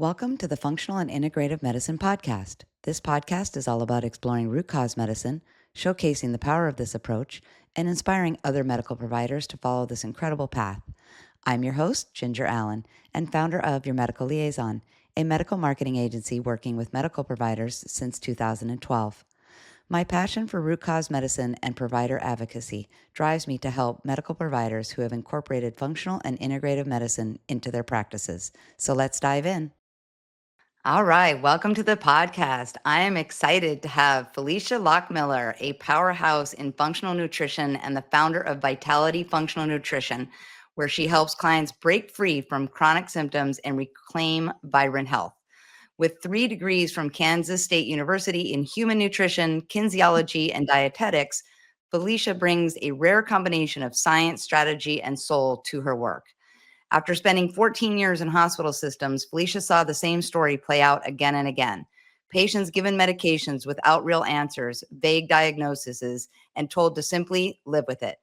Welcome to the Functional and Integrative Medicine Podcast. This podcast is all about exploring root cause medicine, showcasing the power of this approach, and inspiring other medical providers to follow this incredible path. I'm your host, Ginger Allen, and founder of Your Medical Liaison, a medical marketing agency working with medical providers since 2012. My passion for root cause medicine and provider advocacy drives me to help medical providers who have incorporated functional and integrative medicine into their practices. So let's dive in. All right, welcome to the podcast. I am excited to have Felicia Lochmiller, a powerhouse in functional nutrition and the founder of Vitality Functional Nutrition, where she helps clients break free from chronic symptoms and reclaim vibrant health. With 3 degrees from Kansas State University in human nutrition, kinesiology, and dietetics, Felicia brings a rare combination of science, strategy, and soul to her work. After spending 14 years in hospital systems, Felicia saw the same story play out again and again. Patients given medications without real answers, vague diagnoses, and told to simply live with it.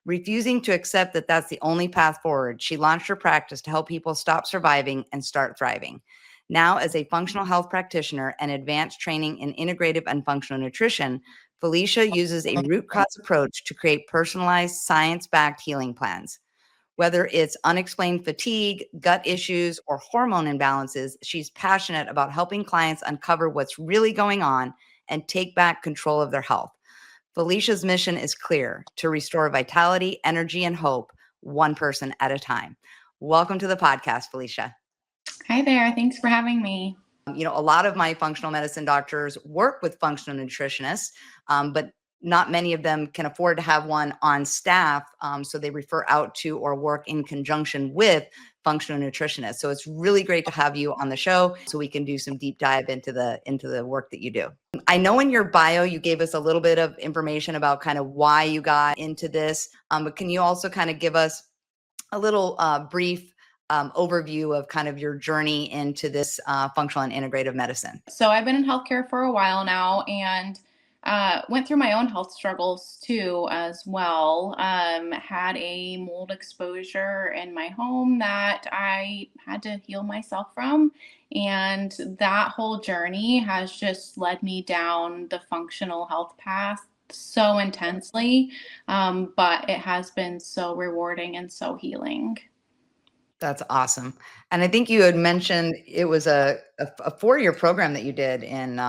Refusing to accept that that's the only path forward, she launched her practice to help people stop surviving and start thriving. Now, as a functional health practitioner and advanced training in integrative and functional nutrition, Felicia uses a root cause approach to create personalized, science-backed healing plans. Whether it's unexplained fatigue, gut issues, or hormone imbalances, she's passionate about helping clients uncover what's really going on and take back control of their health. Felicia's mission is clear: to restore vitality, energy, and hope, one person at a time. Welcome to the podcast, Felicia. Hi there. Thanks for having me. A lot of my functional medicine doctors work with functional nutritionists, but not many of them can afford to have one on staff. So they refer out to or work in conjunction with functional nutritionists. So it's really great to have you on the show so we can do some deep dive into the work that you do. I know in your bio, you gave us a little bit of information about kind of why you got into this, but can you also kind of give us a little brief overview of kind of your journey into this functional and integrative medicine? So I've been in healthcare for a while now and went through my own health struggles too as well. Had a mold exposure in my home that I had to heal myself from. And that whole journey has just led me down the functional health path so intensely. But it has been so rewarding and so healing. That's awesome. And I think you had mentioned it was a 4-year program that you did in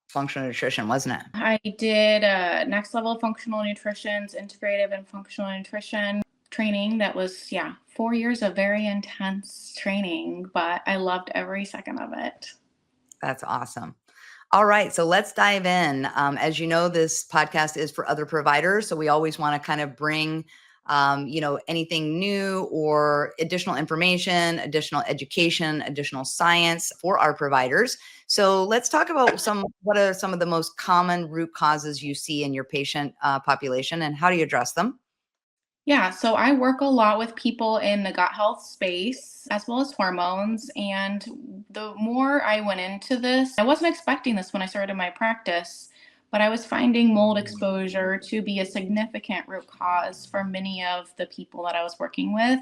functional nutrition, wasn't it? I did next level functional nutrition's integrative and functional nutrition training. That was, 4 years of very intense training, but I loved every second of it. That's awesome. All right, so let's dive in. As you know, this podcast is for other providers, so we always want to kind of bring anything new or additional information, additional education, additional science for our providers. So let's talk about what are some of the most common root causes you see in your patient population, and how do you address them? Yeah, so I work a lot with people in the gut health space as well as hormones. And the more I went into this, I wasn't expecting this when I started my practice, but I was finding mold exposure to be a significant root cause for many of the people that I was working with.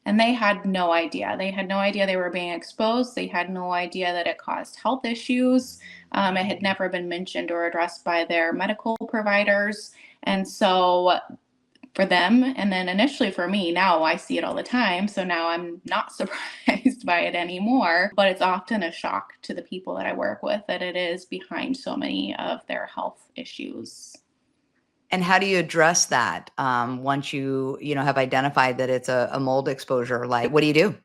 And they had no idea. They had no idea they were being exposed. They had no idea that it caused health issues. It had never been mentioned or addressed by their medical providers. And so for them, and then initially for me, now I see it all the time. So now I'm not surprised by it anymore, but it's often a shock to the people that I work with that it is behind so many of their health issues. And how do you address that once you have identified that it's a mold exposure? Like, what do you do?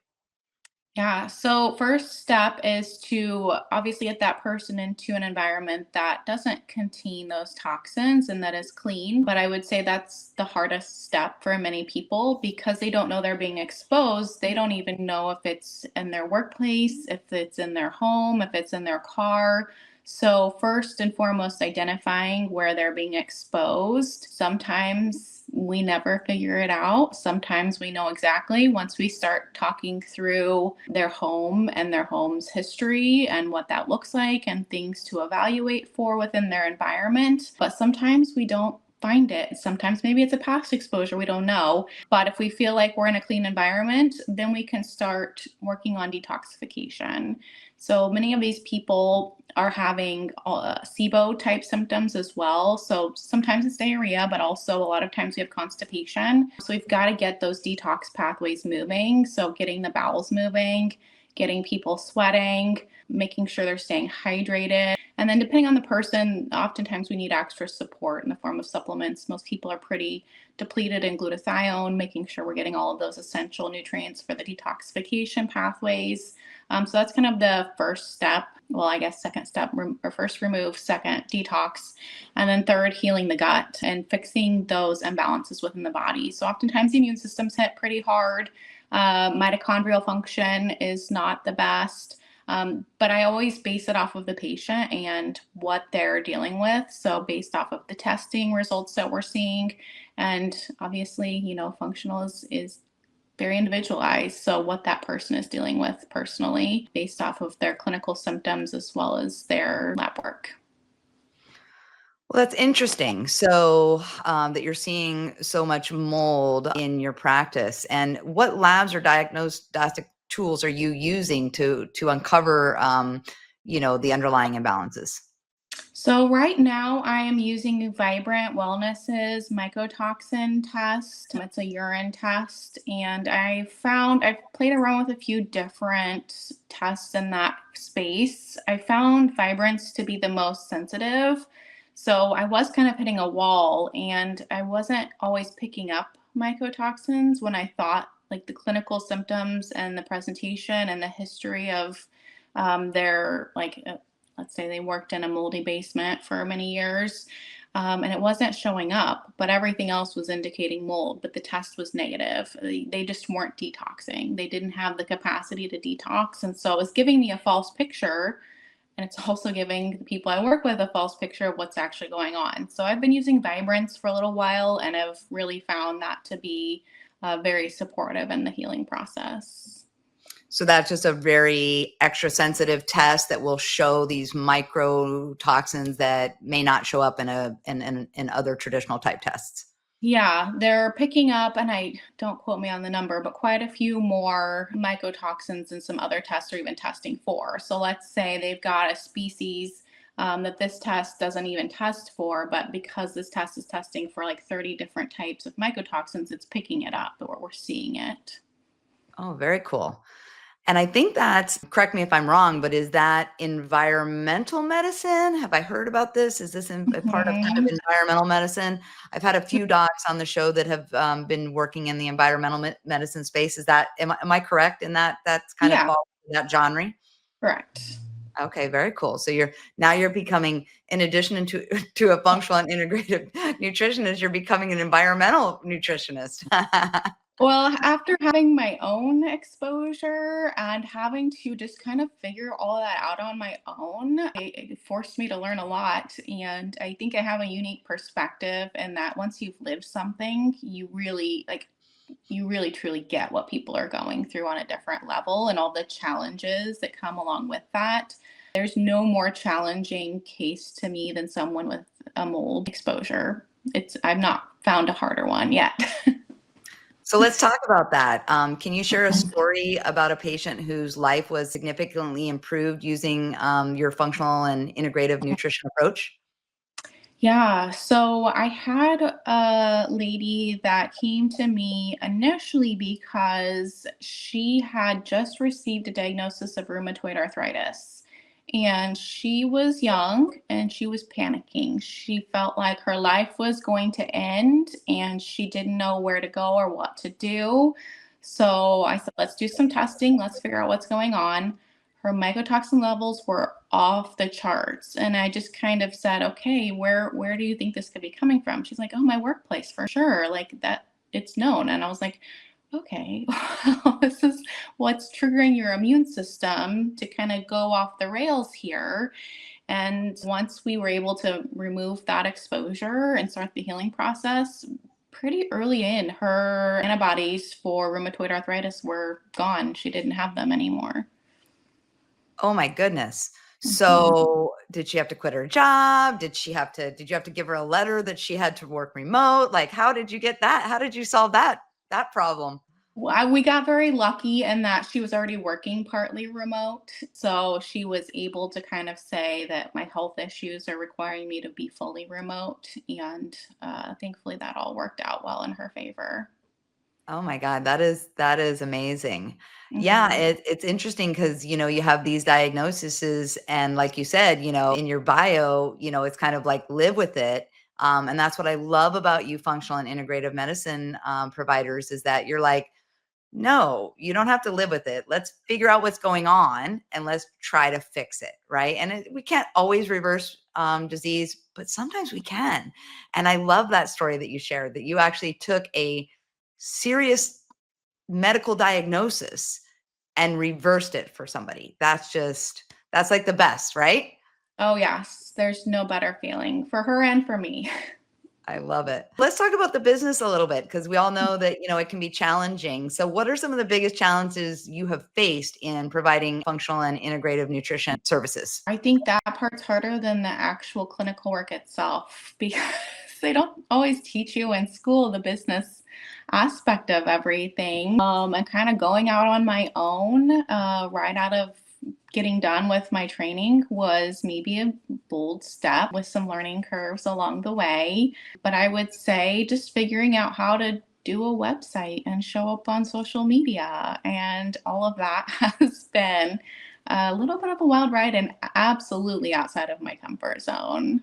Yeah, so first step is to obviously get that person into an environment that doesn't contain those toxins and that is clean. But I would say that's the hardest step for many people because they don't know they're being exposed. They don't even know if it's in their workplace, if it's in their home, if it's in their car. So first and foremost, identifying where they're being exposed. Sometimes we never figure it out. Sometimes we know exactly once we start talking through their home and their home's history and what that looks like and things to evaluate for within their environment. But sometimes we don't find it. Sometimes maybe it's a past exposure, we don't know. But if we feel like we're in a clean environment, then we can start working on detoxification. So many of these people are having SIBO type symptoms as well. So sometimes it's diarrhea, but also a lot of times we have constipation. So we've got to get those detox pathways moving. So getting the bowels moving, getting people sweating, making sure they're staying hydrated. And then depending on the person, oftentimes we need extra support in the form of supplements. Most people are pretty depleted in glutathione, making sure we're getting all of those essential nutrients for the detoxification pathways. So that's kind of the first step. Well, I guess second step, or first remove, second detox, and then third, healing the gut and fixing those imbalances within the body. So oftentimes the immune system's hit pretty hard. Mitochondrial function is not the best. But I always base it off of the patient and what they're dealing with. So based off of the testing results that we're seeing, and obviously, functional is very individualized. So what that person is dealing with personally, based off of their clinical symptoms as well as their lab work. Well, that's interesting. So that you're seeing so much mold in your practice, and what labs or diagnostic tools are you using to uncover, the underlying imbalances? So right now I am using Vibrant Wellness's mycotoxin test. It's a urine test, and I've played around with a few different tests in that space. I found Vibrance to be the most sensitive. So I was kind of hitting a wall, and I wasn't always picking up mycotoxins when I thought like the clinical symptoms and the presentation and the history of their let's say they worked in a moldy basement for many years, and it wasn't showing up, but everything else was indicating mold, but the test was negative. They just weren't detoxing. They didn't have the capacity to detox. And so it was giving me a false picture. And it's also giving the people I work with a false picture of what's actually going on. So I've been using Vibrance for a little while, and I've really found that to be very supportive in the healing process. So that's just a very extra sensitive test that will show these microtoxins that may not show up in other traditional type tests. Yeah, they're picking up, and I don't quote me on the number, but quite a few more mycotoxins than some other tests are even testing for. So let's say they've got a species that this test doesn't even test for, but because this test is testing for like 30 different types of mycotoxins, it's picking it up, or we're seeing it. Oh, very cool. And I think that's, correct me if I'm wrong, but is that environmental medicine? Have I heard about this? Is this a part of kind of environmental medicine? I've had a few docs on the show that have been working in the environmental medicine space. Is that, am I correct in that? That's kind of falls in that genre? Correct. Okay, very cool. So you're becoming, in addition to a functional and integrative nutritionist, you're becoming an environmental nutritionist. Well, after having my own exposure and having to just kind of figure all that out on my own, it forced me to learn a lot. And I think I have a unique perspective in that once you've lived something, you really truly get what people are going through on a different level and all the challenges that come along with that. There's no more challenging case to me than someone with a mold exposure. I've not found a harder one yet. So let's talk about that. Can you share a story about a patient whose life was significantly improved using your functional and integrative nutrition approach? Yeah, so I had a lady that came to me initially because she had just received a diagnosis of rheumatoid arthritis. And she was young and she was panicking. She felt like her life was going to end and she didn't know where to go or what to do. So I said, let's do some testing. Let's figure out what's going on. Her mycotoxin levels were off the charts. And I just kind of said, okay, where do you think this could be coming from? She's like, oh, my workplace for sure. Like that, it's known. And I was like, okay, this is what's triggering your immune system to kind of go off the rails here. And once we were able to remove that exposure and start the healing process, pretty early in, her antibodies for rheumatoid arthritis were gone. She didn't have them anymore. Oh my goodness. Mhm. So did she have to quit her job? Did you have to give her a letter that she had to work remote? Like, how did you get that? How did you solve that problem? We got very lucky in that she was already working partly remote. So she was able to kind of say that my health issues are requiring me to be fully remote. And thankfully, that all worked out well in her favor. Oh my God, that is amazing. Yeah, Hmm. it's interesting because you have these diagnoses, and like you said, in your bio, it's kind of like live with it. And that's what I love about you, functional and integrative medicine providers, is that you're like, no, you don't have to live with it. Let's figure out what's going on and let's try to fix it, right? And we can't always reverse disease, but sometimes we can. And I love that story that you shared, that you actually took a serious medical diagnosis and reversed it for somebody. That's like the best, right? Oh, yes. There's no better feeling for her and for me. I love it. Let's talk about the business a little bit because we all know that, it can be challenging. So what are some of the biggest challenges you have faced in providing functional and integrative nutrition services? I think that part's harder than the actual clinical work itself because they don't always teach you in school the business aspect of everything. And kind of going out on my own right out of getting done with my training was maybe a bold step with some learning curves along the way. But I would say just figuring out how to do a website and show up on social media and all of that has been a little bit of a wild ride and absolutely outside of my comfort zone.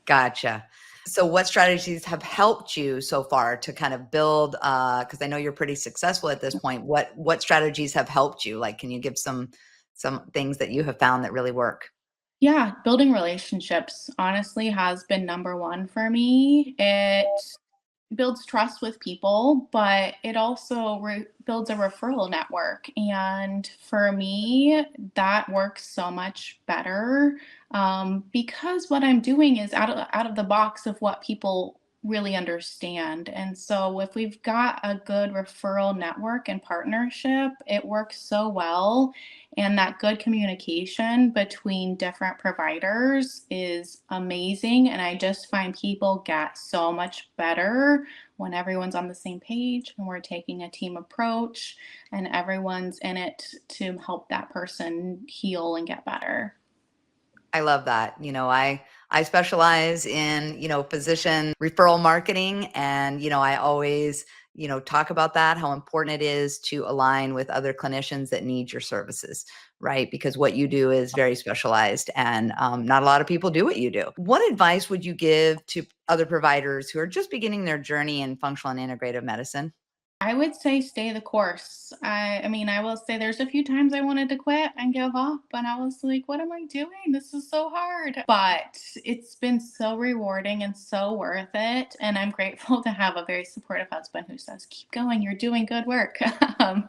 Gotcha. So what strategies have helped you so far to kind of build, because I know you're pretty successful at this point. What strategies have helped you? Like, can you give some things that you have found that really work? Yeah, building relationships honestly has been number one for me. It builds trust with people, but it also builds a referral network. And for me, that works so much better because what I'm doing is out of the box of what people really understand. And so if we've got a good referral network and partnership, it works so well. And that good communication between different providers is amazing. And I just find people get so much better when everyone's on the same page and we're taking a team approach and everyone's in it to help that person heal and get better. I love that. I specialize in, physician referral marketing, and I always, talk about that, how important it is to align with other clinicians that need your services, right? Because what you do is very specialized, and not a lot of people do what you do. What advice would you give to other providers who are just beginning their journey in functional and integrative medicine? I would say stay the course. I mean, I will say there's a few times I wanted to quit and give up, and I was like, what am I doing? This is so hard. But it's been so rewarding and so worth it. And I'm grateful to have a very supportive husband who says, keep going, you're doing good work. um,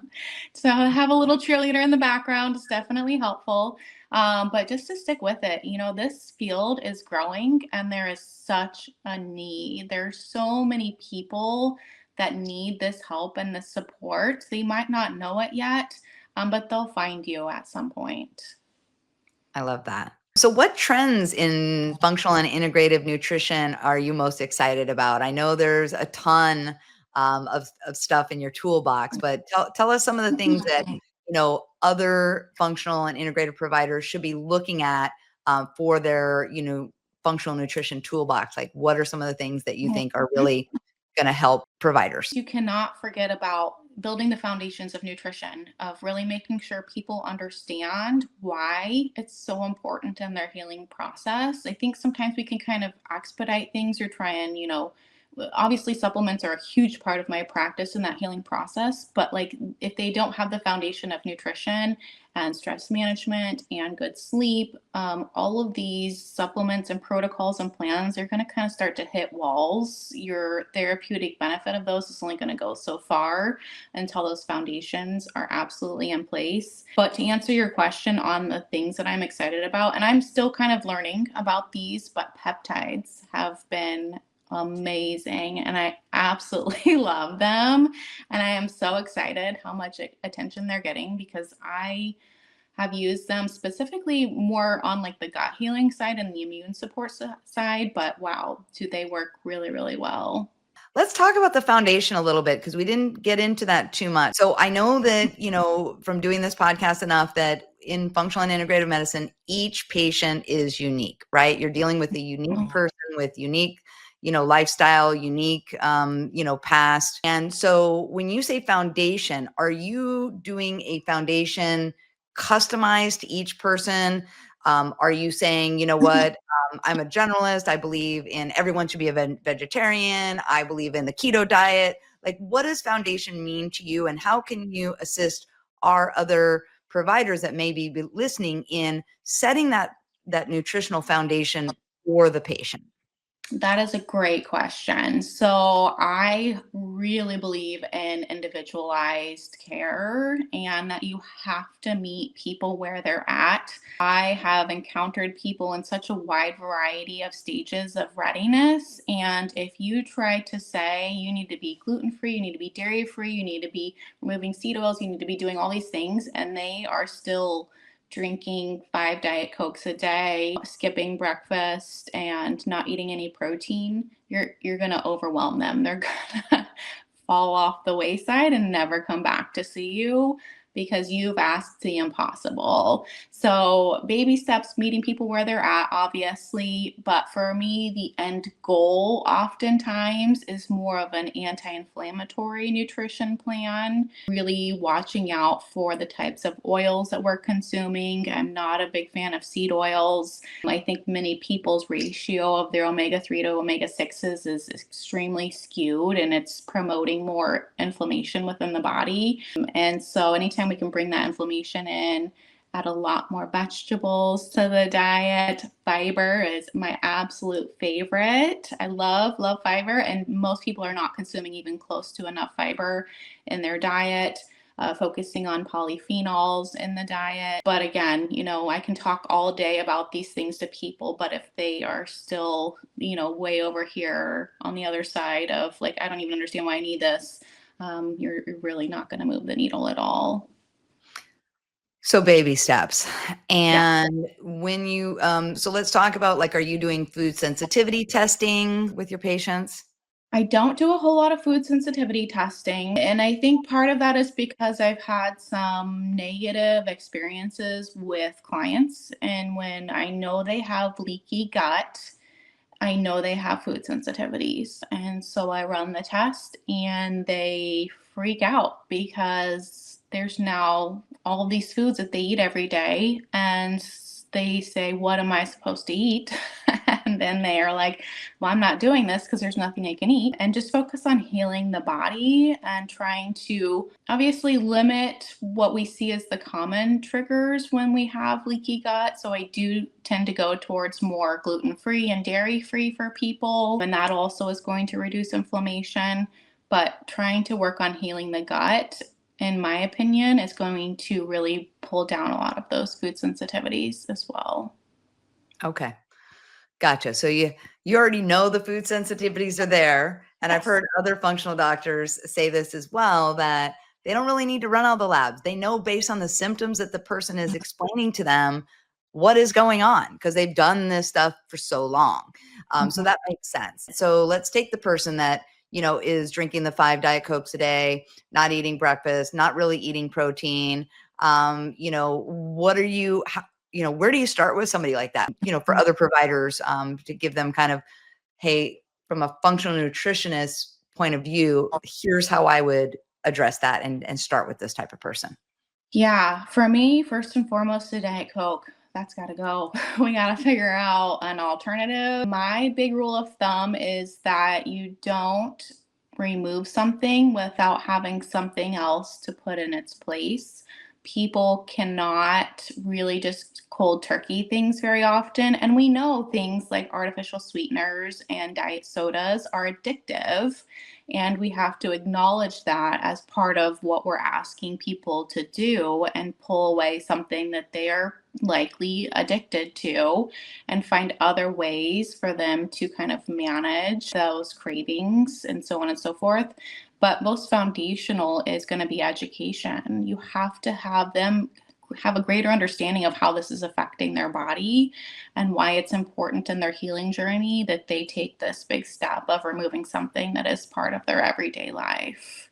so have a little cheerleader in the background is definitely helpful. But just to stick with it, this field is growing and there is such a need. There's so many people that need this help and this support. They might not know it yet, but they'll find you at some point. I love that. So what trends in functional and integrative nutrition are you most excited about? I know there's a ton of stuff in your toolbox, but tell us some of the things that, other functional and integrative providers should be looking at for their, functional nutrition toolbox. Like, what are some of the things that you think are really going to help providers? You cannot forget about building the foundations of nutrition, of really making sure people understand why it's so important in their healing process. I think sometimes we can kind of expedite things or try and, obviously supplements are a huge part of my practice in that healing process, but like if they don't have the foundation of nutrition and stress management and good sleep, all of these supplements and protocols and plans are going to kind of start to hit walls. Your therapeutic benefit of those is only going to go so far until those foundations are absolutely in place. But to answer your question on the things that I'm excited about, and I'm still kind of learning about these, but peptides have been amazing and I absolutely love them. And I am so excited how much attention they're getting because I have used them specifically more on like the gut healing side and the immune support side, but wow, do they work really, really well. Let's talk about the foundation a little bit because we didn't get into that too much. So I know that, from doing this podcast enough that in functional and integrative medicine, each patient is unique, right? You're dealing with a unique person with unique, lifestyle, unique, past. And so when you say foundation, are you doing a foundation customized to each person? Are you saying, what, I'm a generalist. I believe in everyone should be a vegetarian. I believe in the keto diet. Like, what does foundation mean to you, and how can you assist our other providers that may be listening in setting that nutritional foundation for the patient? That is a great question. So, I really believe in individualized care and that you have to meet people where they're at. I have encountered people in such a wide variety of stages of readiness. And if you try to say you need to be gluten free, you need to be dairy free, you need to be removing seed oils, you need to be doing all these things, and they are still drinking 5 Diet Cokes a day, skipping breakfast, and not eating any protein, you're gonna overwhelm them. They're gonna fall off the wayside and never come back to see you because you've asked the impossible. So, baby steps, meeting people where they're at, obviously. But for me, the end goal oftentimes is more of an anti inflammatory nutrition plan, really watching out for the types of oils that we're consuming. I'm not a big fan of seed oils. I think many people's ratio of their omega 3 to omega 6s is extremely skewed, and it's promoting more inflammation within the body. And so, anytime we can bring that inflammation in, add a lot more vegetables to the diet. Fiber is my absolute favorite. I love fiber, and most people are not consuming even close to enough fiber in their diet. Focusing on polyphenols in the diet. But again, I can talk all day about these things to people, but if they are still, way over here on the other side of like, I don't even understand why I need this, you're really not going to move the needle at all. So baby steps. Yeah. And when you, so let's talk about, like, are you doing food sensitivity testing with your patients? I don't do a whole lot of food sensitivity testing. And I think part of that is because I've had some negative experiences with clients. And when I know they have leaky gut, I know they have food sensitivities. And so I run the test and they freak out because there's now all of these foods that they eat every day. And they say, "What am I supposed to eat?" And then they are like, "Well, I'm not doing this because there's nothing I can eat." And just focus on healing the body and trying to obviously limit what we see as the common triggers when we have leaky gut. So I do tend to go towards more gluten-free and dairy-free for people, and that also is going to reduce inflammation. But trying to work on healing the gut, in my opinion, is going to really pull down a lot of those food sensitivities as well. Okay. Gotcha. So you already know the food sensitivities are there. And I've Yes. heard other functional doctors say this as well, that they don't really need to run all the labs. They know based on the symptoms that the person is explaining to them what is going on because they've done this stuff for so long. So Mhm. that makes sense. So let's take the person that, is drinking the 5 Diet Cokes a day, not eating breakfast, not really eating protein. What are you, where do you start with somebody like that, for other providers, to give them kind of, hey, from a functional nutritionist point of view, here's how I would address that and start with this type of person. Yeah, for me, first and foremost, the Diet Coke. That's got to go. We got to figure out an alternative. My big rule of thumb is that you don't remove something without having something else to put in its place. People cannot really just cold turkey things very often. And we know things like artificial sweeteners and diet sodas are addictive. And we have to acknowledge that as part of what we're asking people to do and pull away something that they are likely addicted to and find other ways for them to kind of manage those cravings and so on and so forth. But most foundational is going to be education. You have to have them have a greater understanding of how this is affecting their body and why it's important in their healing journey that they take this big step of removing something that is part of their everyday life.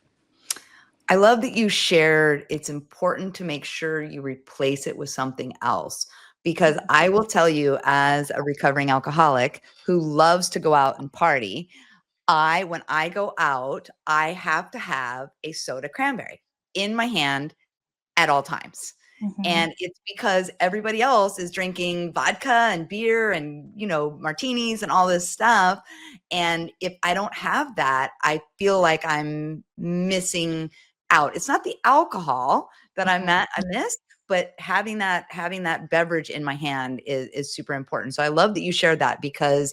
I love that you shared it's important to make sure you replace it with something else. Because I will tell you, as a recovering alcoholic who loves to go out and party, when I go out, I have to have a soda cranberry in my hand at all times. Mhm. And it's because everybody else is drinking vodka and beer and, martinis and all this stuff. And if I don't have that, I feel like I'm missing out. It's not the alcohol that Mhm. I miss, but having that beverage in my hand is super important. So I love that you shared that because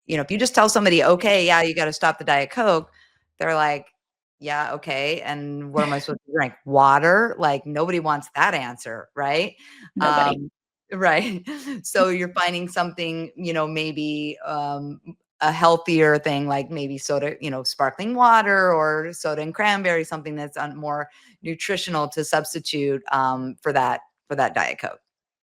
if you just tell somebody, okay, yeah, you got to stop the Diet Coke, they're like, yeah, okay. And what am I supposed to drink? Water? Like nobody wants that answer, right? Nobody. Um, right. So you're finding something, maybe a healthier thing like maybe soda, sparkling water or soda and cranberry, something that's more nutritional to substitute for that Diet Coke.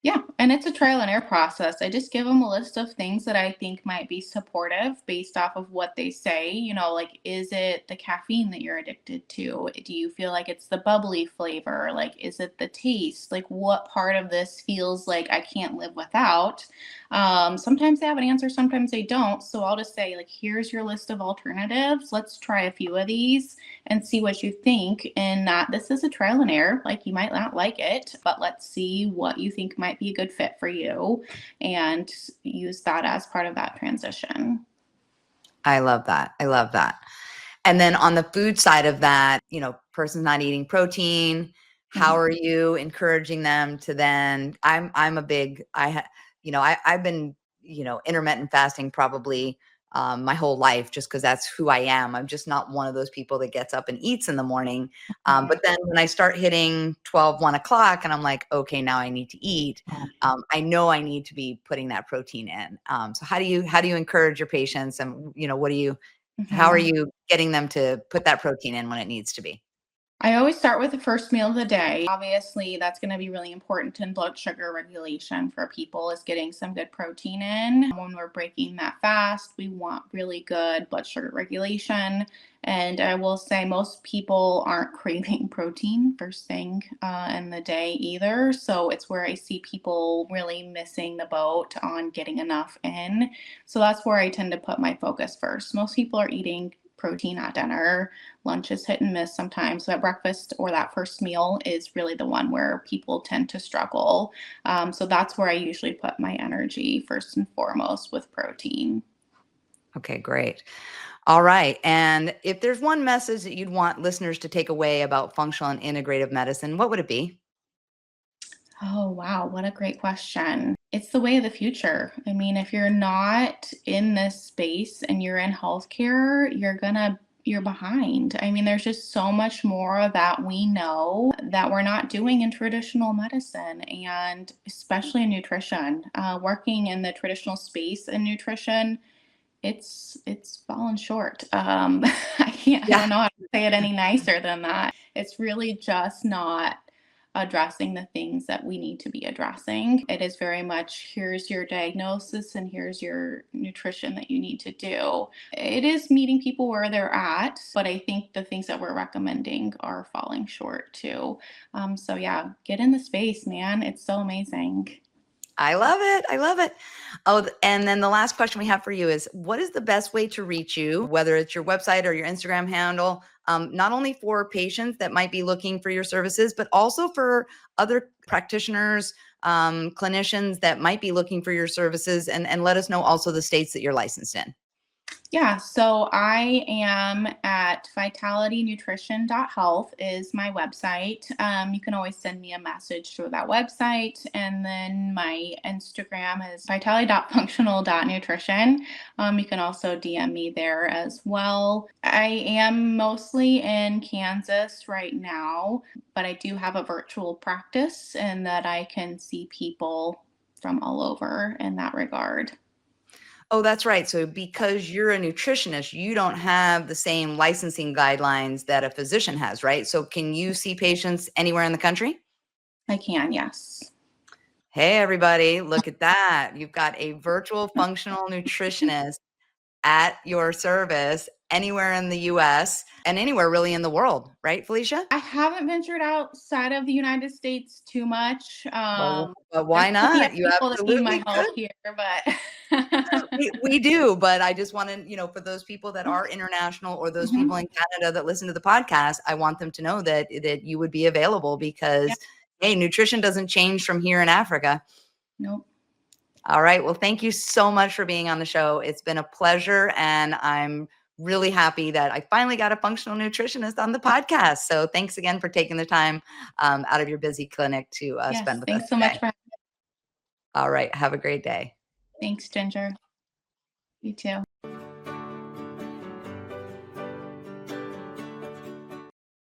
Yeah, and it's a trial and error process. I just give them a list of things that I think might be supportive based off of what they say. Like, is it the caffeine that you're addicted to? Do you feel like it's the bubbly flavor? Like, is it the taste? Like, what part of this feels like I can't live without? Sometimes they have an answer, sometimes they don't. So I'll just say, like, here's your list of alternatives. Let's try a few of these and see what you think. And this is a trial and error. Like, you might not like it, but let's see what you think might be a good fit for you and use that as part of that transition. I love that. I love that. And then on the food side of that, person's not eating protein. How Mhm. are you encouraging them to then I'm a big I've been, intermittent fasting probably my whole life just because that's who I am. I'm just not one of those people that gets up and eats in the morning. But then when I start hitting 1 o'clock and I'm like, okay, now I need to eat. I know I need to be putting that protein in. So how do you encourage your patients and, how are Mhm. you getting them to put that protein in when it needs to be? I always start with the first meal of the day. Obviously, that's going to be really important in blood sugar regulation for people is getting some good protein in. When we're breaking that fast, we want really good blood sugar regulation. And I will say most people aren't craving protein first thing in the day either. So it's where I see people really missing the boat on getting enough in. So that's where I tend to put my focus first. Most people are eating protein at dinner. Lunch is hit and miss sometimes. So at breakfast or that first meal is really the one where people tend to struggle. So that's where I usually put my energy first and foremost with protein. Okay, great. All right. And if there's one message that you'd want listeners to take away about functional and integrative medicine, what would it be? Oh, wow. What a great question. It's the way of the future. I mean, if you're not in this space and you're in healthcare, you're behind. I mean, there's just so much more that we know that we're not doing in traditional medicine and especially in nutrition. Working in the traditional space in nutrition, it's fallen short. I Yeah. don't know how to say it any nicer than that. It's really just not addressing the things that we need to be addressing. It is very much here's your diagnosis and here's your nutrition that you need to do. It is meeting people where they're at, but I think the things that we're recommending are falling short too. So yeah, get in the space, man. It's so amazing. I love it. I love it. Oh, and then the last question we have for you is what is the best way to reach you, whether it's your website or your Instagram handle, not only for patients that might be looking for your services, but also for other practitioners, clinicians that might be looking for your services, and let us know also the states that you're licensed in. Yeah, so I am at vitalitynutrition.health is my website. You can always send me a message through that website. And then my Instagram is vitality.functional.nutrition. You can also DM me there as well. I am mostly in Kansas right now, but I do have a virtual practice and that I can see people from all over in that regard. Oh, that's right. So because you're a nutritionist, you don't have the same licensing guidelines that a physician has, right? So can you see patients anywhere in the country? I can, yes. Hey, everybody, look at that. You've got a virtual functional nutritionist at your service anywhere in the US and anywhere really in the world, right, Felicia? I haven't ventured outside of the United States too much. But There's why plenty of not? You people that need my absolutely help could. here, but We do, but I just want to, for those people that are international or those Mhm. people in Canada that listen to the podcast, I want them to know that you would be available Yeah, because, hey, nutrition doesn't change from here in Africa. nope. All right. Well, thank you so much for being on the show. It's been a pleasure, and I'm really happy that I finally got a functional nutritionist on the podcast. So thanks again for taking the time out of your busy clinic to Yes, spend with us thanks so much today. for All right. Have a great day. Thanks, Ginger. You too.